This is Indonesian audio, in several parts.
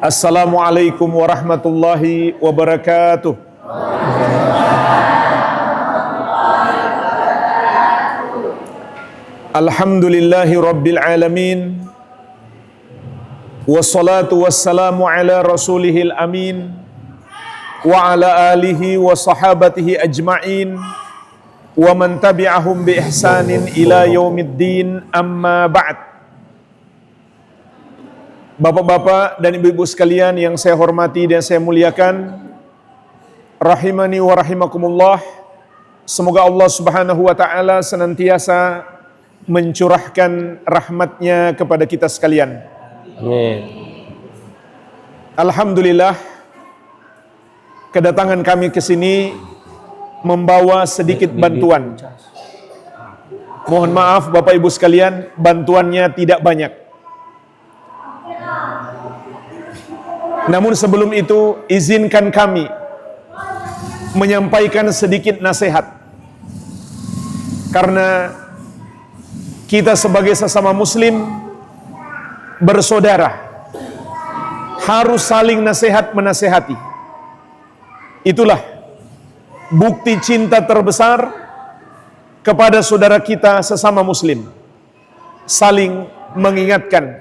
Assalamualaikum warahmatullahi wabarakatuh. Alhamdulillahi rabbil alamin. Wassalatu wassalamu ala rasulihil amin wa ala alihi wa sahabatihi ajma'in wa man tabi'ahum bi ihsanin ila yaumiddin, amma ba'd. Bapak-bapak dan ibu-ibu sekalian yang saya hormati dan saya muliakan, rahimani wa rahimakumullah. Semoga Allah Subhanahu wa taala senantiasa mencurahkan rahmatnya kepada kita sekalian. Amin. Alhamdulillah, kedatangan kami ke sini membawa sedikit bantuan. Mohon maaf Bapak Ibu sekalian, bantuannya tidak banyak. Namun sebelum itu, izinkan kami menyampaikan sedikit nasihat. Karena kita sebagai sesama muslim, bersaudara, harus saling nasihat menasehati. Itulah bukti cinta terbesar kepada saudara kita sesama muslim. Saling mengingatkan.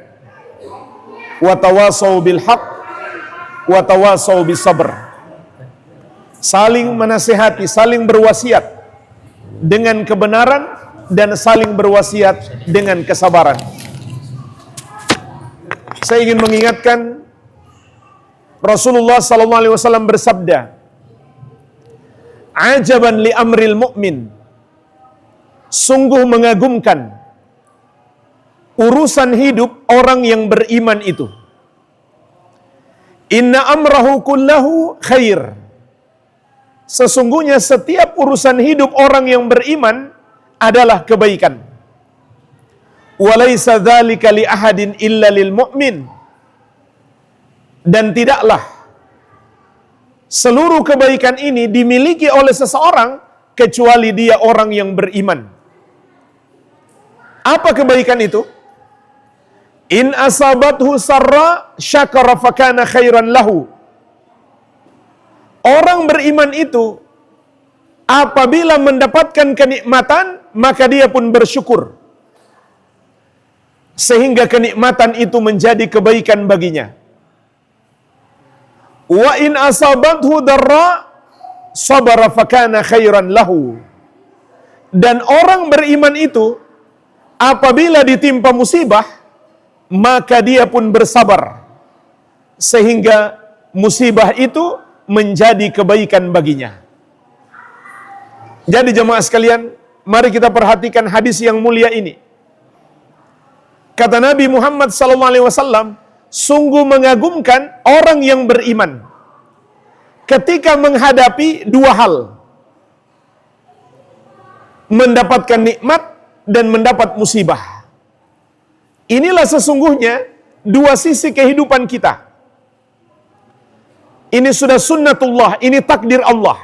Wa tawasau bil haqq wa tawasau bis sabr. Saling menasihati, saling berwasiat dengan kebenaran dan saling berwasiat dengan kesabaran. Saya ingin mengingatkan Rasulullah sallallahu alaihi wasallam bersabda, "Ajaban li amril mu'min." Sungguh mengagumkan urusan hidup orang yang beriman itu. Inna amrahu kullahu khair. Sesungguhnya setiap urusan hidup orang yang beriman adalah kebaikan. Walaysa dzalika li ahadin illa lil mu'min. Dan tidaklah seluruh kebaikan ini dimiliki oleh seseorang kecuali dia orang yang beriman. Apa kebaikan itu? In asabathu sarra syakara fakana khairan lahu. Orang beriman itu apabila mendapatkan kenikmatan, maka dia pun bersyukur. Sehingga kenikmatan itu menjadi kebaikan baginya. Wa in asabathu darra sabara fakana khairan lahu. Dan orang beriman itu apabila ditimpa musibah, maka dia pun bersabar sehingga musibah itu menjadi kebaikan baginya. Jadi jemaah sekalian, mari kita perhatikan hadis yang mulia ini. Kata Nabi Muhammad SAW, sungguh mengagumkan orang yang beriman ketika menghadapi dua hal: mendapatkan nikmat dan mendapat musibah. Inilah sesungguhnya dua sisi kehidupan kita. Ini sudah sunnatullah, ini takdir Allah.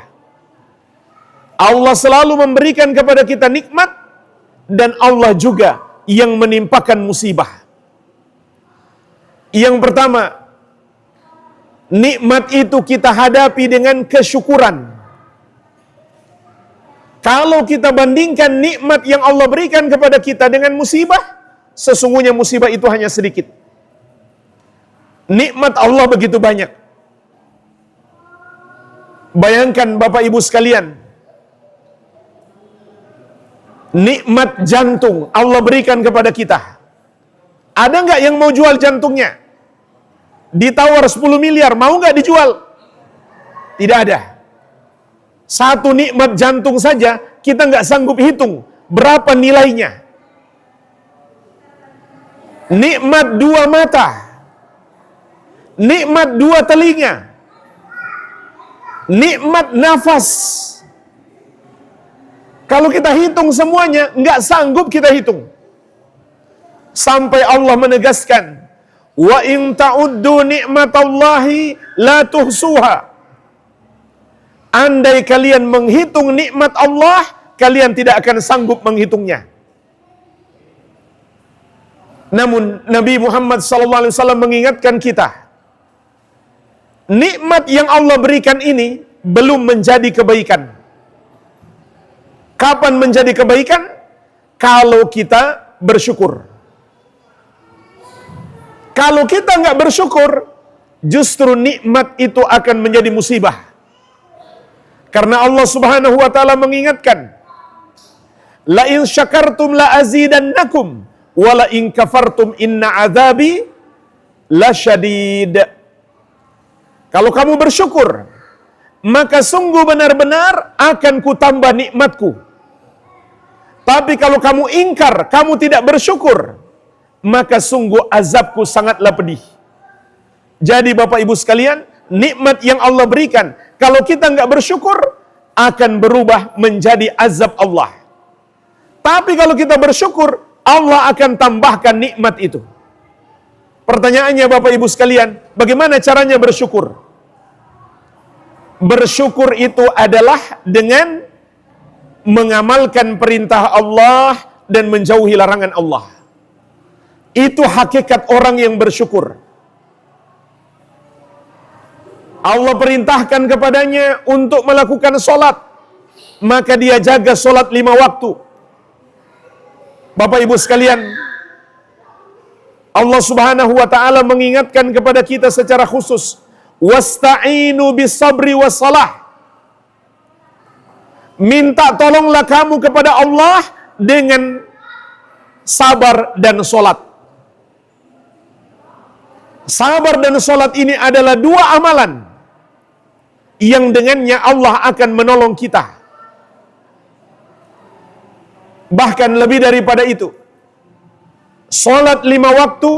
Allah selalu memberikan kepada kita nikmat, dan Allah juga yang menimpakan musibah. Yang pertama, nikmat itu kita hadapi dengan kesyukuran. Kalau kita bandingkan nikmat yang Allah berikan kepada kita dengan musibah, sesungguhnya musibah itu hanya sedikit. Nikmat Allah begitu banyak. Bayangkan Bapak Ibu sekalian, nikmat jantung Allah berikan kepada kita. Ada nggak yang mau jual jantungnya? Ditawar 10 miliar, mau nggak dijual? Tidak ada. Satu nikmat jantung saja kita nggak sanggup hitung berapa nilainya. Nikmat dua mata, nikmat dua telinga, nikmat nafas. Kalau kita hitung semuanya, nggak sanggup kita hitung. Sampai Allah menegaskan, wa in ta'uddu ni'matallahi la tuhsuha. Andai kalian menghitung nikmat Allah, kalian tidak akan sanggup menghitungnya. Namun Nabi Muhammad SAW mengingatkan kita, nikmat yang Allah berikan ini belum menjadi kebaikan. Kapan menjadi kebaikan? Kalau kita bersyukur. Kalau kita nggak bersyukur, justru nikmat itu akan menjadi musibah. Karena Allah Subhanahu wa taala mengingatkan, la in syakartum la azidannakum wa la in kafartum inna azabi lasyadid. Kalau kamu bersyukur, maka sungguh benar-benar akan kutambah nikmatku. Tapi kalau kamu ingkar, kamu tidak bersyukur, maka sungguh azabku sangatlah pedih. Jadi Bapak Ibu sekalian, nikmat yang Allah berikan, kalau kita nggak bersyukur, akan berubah menjadi azab Allah. Tapi kalau kita bersyukur, Allah akan tambahkan nikmat itu. Pertanyaannya Bapak Ibu sekalian, bagaimana caranya bersyukur? Bersyukur itu adalah dengan mengamalkan perintah Allah dan menjauhi larangan Allah. Itu hakikat orang yang bersyukur. Allah perintahkan kepadanya untuk melakukan solat, maka dia jaga solat 5 waktu. Bapak Ibu sekalian, Allah Subhanahu wa taala mengingatkan kepada kita secara khusus, wasta'inu bis-sabri was-salah. Minta tolonglah kamu kepada Allah dengan sabar dan solat. Sabar dan solat ini adalah 2 amalan yang dengannya Allah akan menolong kita. Bahkan lebih daripada itu, solat 5 waktu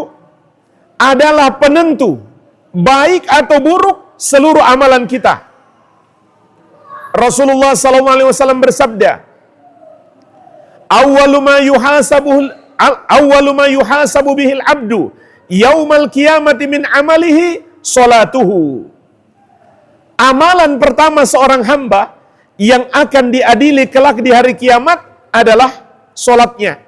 adalah penentu baik atau buruk seluruh amalan kita. Rasulullah SAW bersabda, awwalu ma yuhasabu bihil abdu yaumal qiyamati min amalihi salatuhu. Amalan pertama seorang hamba yang akan diadili kelak di hari kiamat adalah solatnya.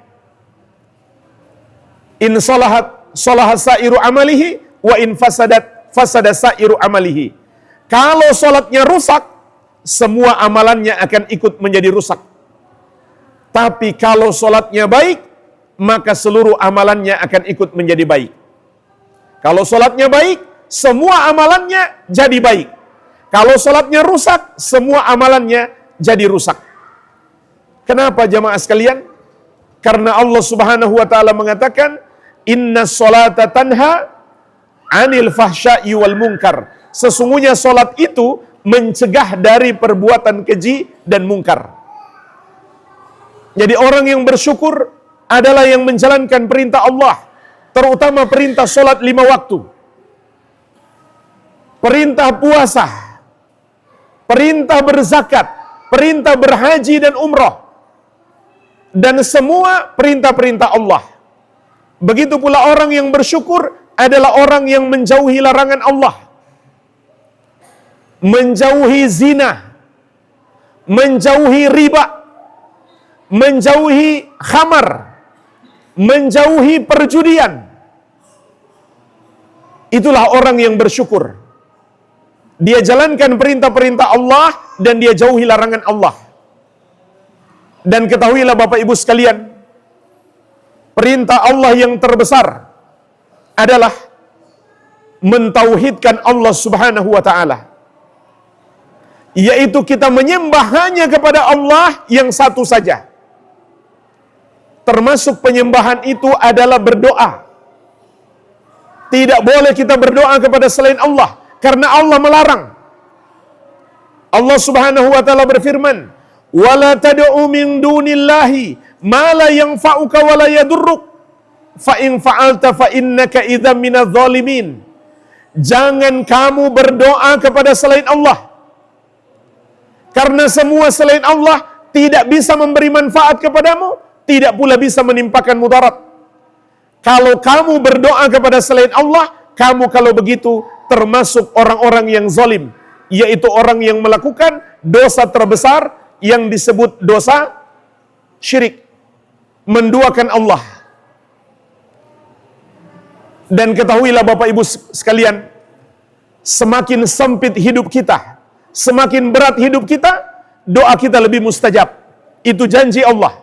In salahat salahat sairu amalihi wa in fasadat fasada sairu amalihi. Kalau solatnya rusak, semua amalannya akan ikut menjadi rusak. Tapi kalau solatnya baik, maka seluruh amalannya akan ikut menjadi baik. Kalau solatnya baik, semua amalannya jadi baik. Kalau solatnya rusak, semua amalannya jadi rusak. Kenapa jamaah sekalian? Karena Allah Subhanahu wa taala mengatakan, inna sholata tanha anil fahsya'i wal munkar. Sesungguhnya solat itu mencegah dari perbuatan keji dan mungkar. Jadi orang yang bersyukur adalah yang menjalankan perintah Allah, terutama perintah solat 5 waktu, perintah puasa, perintah berzakat, perintah berhaji dan umrah, dan semua perintah-perintah Allah. Begitu pula orang yang bersyukur adalah orang yang menjauhi larangan Allah, menjauhi zina, menjauhi riba, menjauhi khamar, menjauhi perjudian. Itulah orang yang bersyukur. Dia jalankan perintah-perintah Allah dan dia jauhi larangan Allah. Dan ketahuilah Bapak Ibu sekalian, perintah Allah yang terbesar adalah mentauhidkan Allah Subhanahu wa taala, yaitu kita menyembah hanya kepada Allah yang satu saja. Termasuk penyembahan itu adalah berdoa. Tidak boleh kita berdoa kepada selain Allah, karena Allah melarang. Allah Subhanahu wa taala berfirman, "Wala tad'u min dunillahi ma la yanfa'uka wa la yadurruk, fa in fa'alta fa innaka idzam minadh dhalimin." Jangan kamu berdoa kepada selain Allah, karena semua selain Allah tidak bisa memberi manfaat kepadamu, tidak pula bisa menimpakan mudarat. Kalau kamu berdoa kepada selain Allah, kamu kalau begitu termasuk orang-orang yang zalim, yaitu orang yang melakukan dosa terbesar yang disebut dosa syirik, menduakan Allah. Dan ketahuilah Bapak Ibu sekalian, semakin sempit hidup kita, semakin berat hidup kita, doa kita lebih mustajab. Itu janji Allah.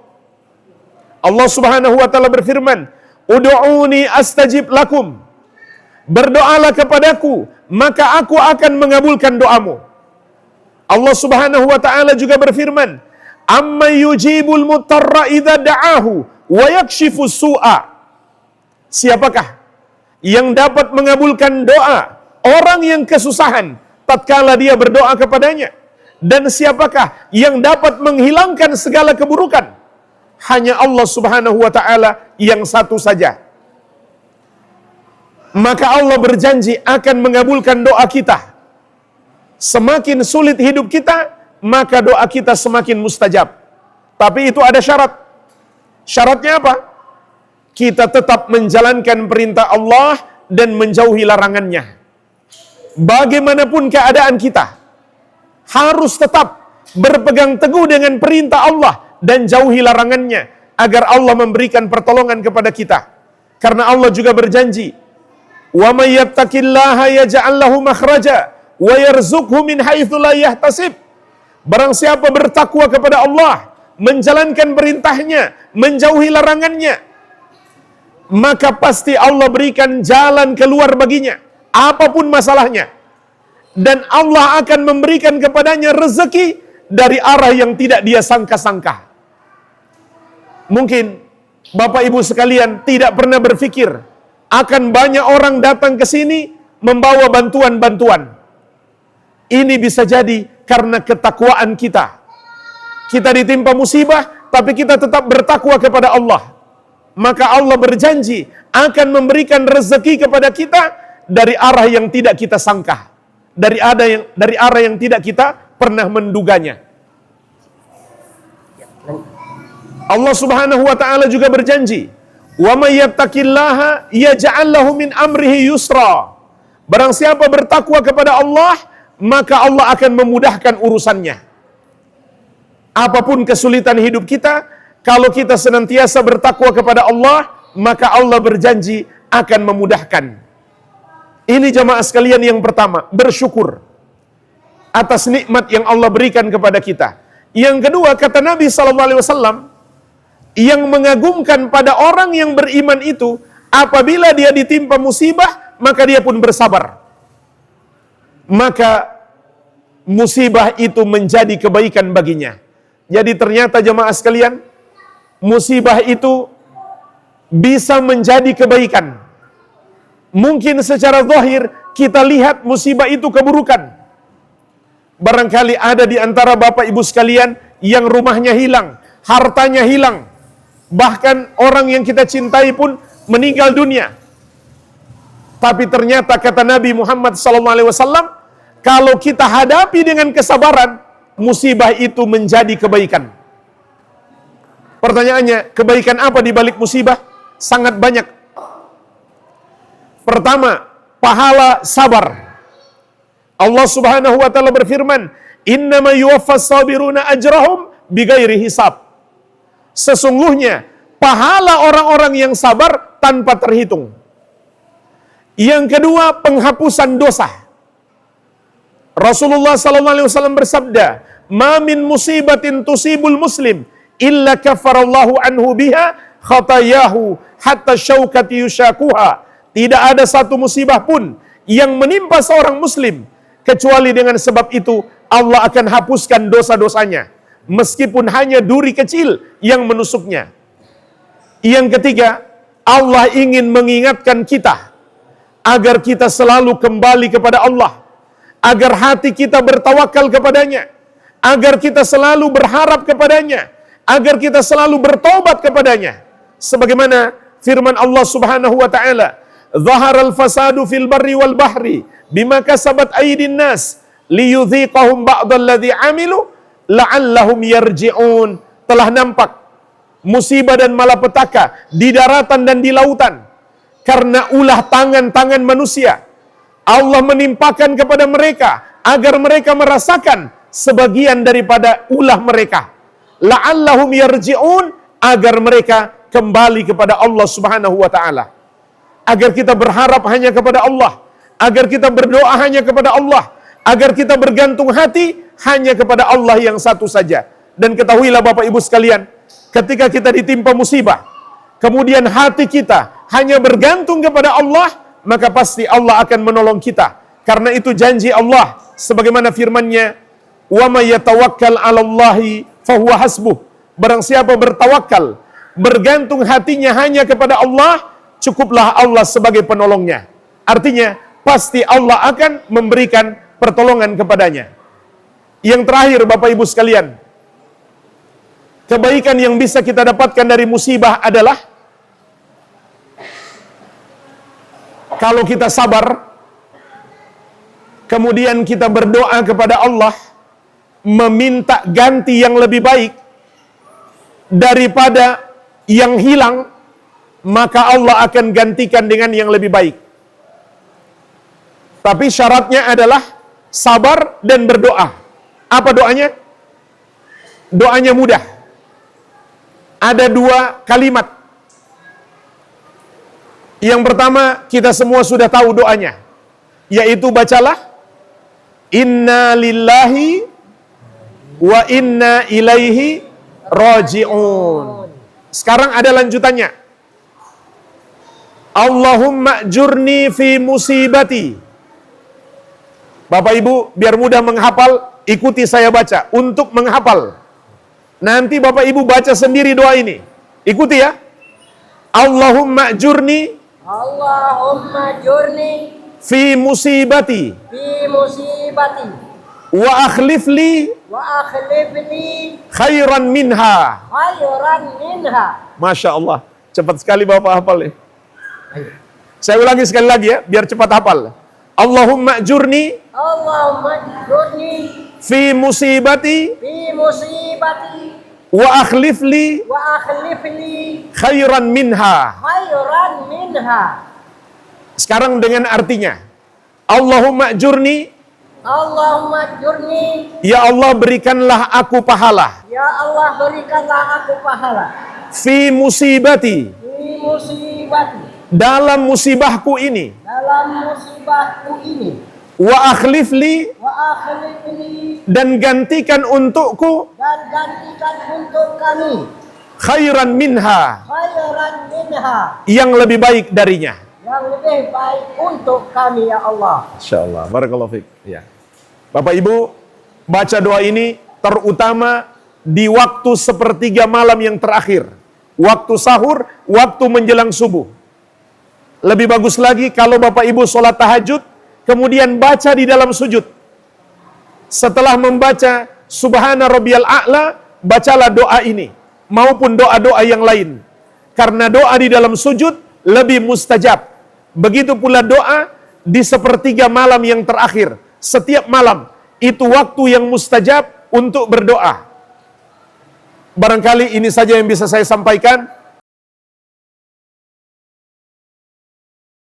Allah Subhanahu wa taala berfirman, "Ud'uni astajib lakum." Berdoalah kepadaku, maka aku akan mengabulkan doamu. Allah Subhanahu wa taala juga berfirman, "Amma yujibul mutarra idza da'ahu wa yakshifus su'a." Siapakah yang dapat mengabulkan doa orang yang kesusahan tatkala dia berdoa kepadanya? Dan siapakah yang dapat menghilangkan segala keburukan? Hanya Allah Subhanahu wa taala yang satu saja. Maka Allah berjanji akan mengabulkan doa kita. Semakin sulit hidup kita, maka doa kita semakin mustajab. Tapi itu ada syarat. Syaratnya apa? Kita tetap menjalankan perintah Allah dan menjauhi larangannya. Bagaimanapun keadaan kita, harus tetap berpegang teguh dengan perintah Allah dan jauhi larangannya, agar Allah memberikan pertolongan kepada kita. Karena Allah juga berjanji, "Wa may yattaqillaha yaj'al lahu makhraja wa yarzuqhu min haitsu la yahtasib." Barang siapa bertakwa kepada Allah, menjalankan perintahnya, menjauhi larangannya, maka pasti Allah berikan jalan keluar baginya, apapun masalahnya. Dan Allah akan memberikan kepadanya rezeki dari arah yang tidak dia sangka-sangka. Mungkin Bapak Ibu sekalian tidak pernah berpikir akan banyak orang datang ke sini membawa bantuan-bantuan. Ini bisa jadi karena ketakwaan kita. Kita ditimpa musibah, tapi kita tetap bertakwa kepada Allah. Maka Allah berjanji akan memberikan rezeki kepada kita dari arah yang tidak kita sangka, dari arah yang tidak kita pernah menduganya. Allah Subhanahu wa taala juga berjanji, "Wa may yattaqillaha yaj'al lahu min amrihi yusra." Barang siapa bertakwa kepada Allah, maka Allah akan memudahkan urusannya. Apapun kesulitan hidup kita, kalau kita senantiasa bertakwa kepada Allah, maka Allah berjanji akan memudahkan. Ini jamaah sekalian yang pertama, bersyukur atas nikmat yang Allah berikan kepada kita. Yang kedua, kata Nabi SAW, yang mengagumkan pada orang yang beriman itu, apabila dia ditimpa musibah, maka dia pun bersabar. Maka musibah itu menjadi kebaikan baginya. Jadi ternyata jemaah sekalian, musibah itu bisa menjadi kebaikan. Mungkin secara zahir kita lihat musibah itu keburukan. Barangkali ada di antara Bapak Ibu sekalian yang rumahnya hilang, hartanya hilang, bahkan orang yang kita cintai pun meninggal dunia. Tapi ternyata kata Nabi Muhammad SAW, kalau kita hadapi dengan kesabaran, musibah itu menjadi kebaikan. Pertanyaannya, kebaikan apa di balik musibah? Sangat banyak. Pertama, pahala sabar. Allah Subhanahu wa taala berfirman, "Innama yuwaffas sabiruna ajrahum bighairi hisab." Sesungguhnya pahala orang-orang yang sabar tanpa terhitung. Yang kedua, penghapusan dosa. Rasulullah sallallahu alaihi wasallam bersabda, "Ma min musibatin tusibul muslim illa kafarallahu anhu biha khatayahu hatta syaukati yushakuha." Tidak ada satu musibah pun yang menimpa seorang muslim kecuali dengan sebab itu Allah akan hapuskan dosa-dosanya, meskipun hanya duri kecil yang menusuknya. Yang ketiga, Allah ingin mengingatkan kita agar kita selalu kembali kepada Allah, agar hati kita bertawakal kepadanya, agar kita selalu berharap kepadanya, agar kita selalu bertobat kepadanya. Sebagaimana firman Allah Subhanahu wa taala, "Zaharal fasadu fil barri wal bahri bima kasabat aydin nas liyudhiqahum ba'dalladzi 'amilu la'allahum yarji'un." Telah nampak musibah dan malapetaka di daratan dan di lautan karena ulah tangan-tangan manusia. Allah menimpakan kepada mereka agar mereka merasakan sebagian daripada ulah mereka. La'allahum yarji'un, agar mereka kembali kepada Allah Subhanahu wa taala. Agar kita berharap hanya kepada Allah, agar kita berdoa hanya kepada Allah, agar kita bergantung hati hanya kepada Allah yang satu saja. Dan ketahuilah Bapak Ibu sekalian, ketika kita ditimpa musibah, kemudian hati kita hanya bergantung kepada Allah, maka pasti Allah akan menolong kita. Karena itu janji Allah, sebagaimana firman-Nya, "Wa may yatawakkal 'alallahi fahuwa hasbuh." Barang siapa bertawakal, bergantung hatinya hanya kepada Allah, cukuplah Allah sebagai penolongnya. Artinya, pasti Allah akan memberikan pertolongan kepadanya. Yang terakhir Bapak Ibu sekalian, kebaikan yang bisa kita dapatkan dari musibah adalah kalau kita sabar, kemudian kita berdoa kepada Allah, meminta ganti yang lebih baik daripada yang hilang, maka Allah akan gantikan dengan yang lebih baik. Tapi syaratnya adalah sabar dan berdoa. Apa doanya? Doanya mudah. Ada 2 kalimat. Yang pertama, kita semua sudah tahu doanya, yaitu bacalah inna lillahi wa inna ilaihi raji'un. Sekarang ada lanjutannya. Allahumma jurni fi musibati. Bapak Ibu, biar mudah menghafal, ikuti saya baca. Untuk menghafal, nanti Bapak Ibu baca sendiri doa ini. Ikuti ya. Allahumma jurni fi musibati wa akhlifli khairan minha. Masya Allah, cepat sekali Bapak hafal ya. Saya ulangi sekali lagi ya, biar cepat hafal. Allahumma jurni fi musibati wa akhlifli khairan minha. Sekarang dengan artinya. Allahumma jurni, ya Allah berikanlah aku pahala. Fi musibati, dalam musibahku ini. Wa akhlifli, dan gantikan untukku khairan minha, yang lebih baik darinya. Yang lebih baik untuk kami ya Allah. Insyaallah. Barakallahu fiik. Ya. Bapak Ibu, baca doa ini terutama di waktu sepertiga malam yang terakhir. Waktu sahur, waktu menjelang subuh. Lebih bagus lagi kalau Bapak Ibu sholat tahajud, kemudian baca di dalam sujud. Setelah membaca Subhana Rabbiyal A'la, bacalah doa ini. Maupun doa-doa yang lain. Karena doa di dalam sujud lebih mustajab. Begitu pula doa di sepertiga malam yang terakhir. Setiap malam, itu waktu yang mustajab untuk berdoa. Barangkali ini saja yang bisa saya sampaikan.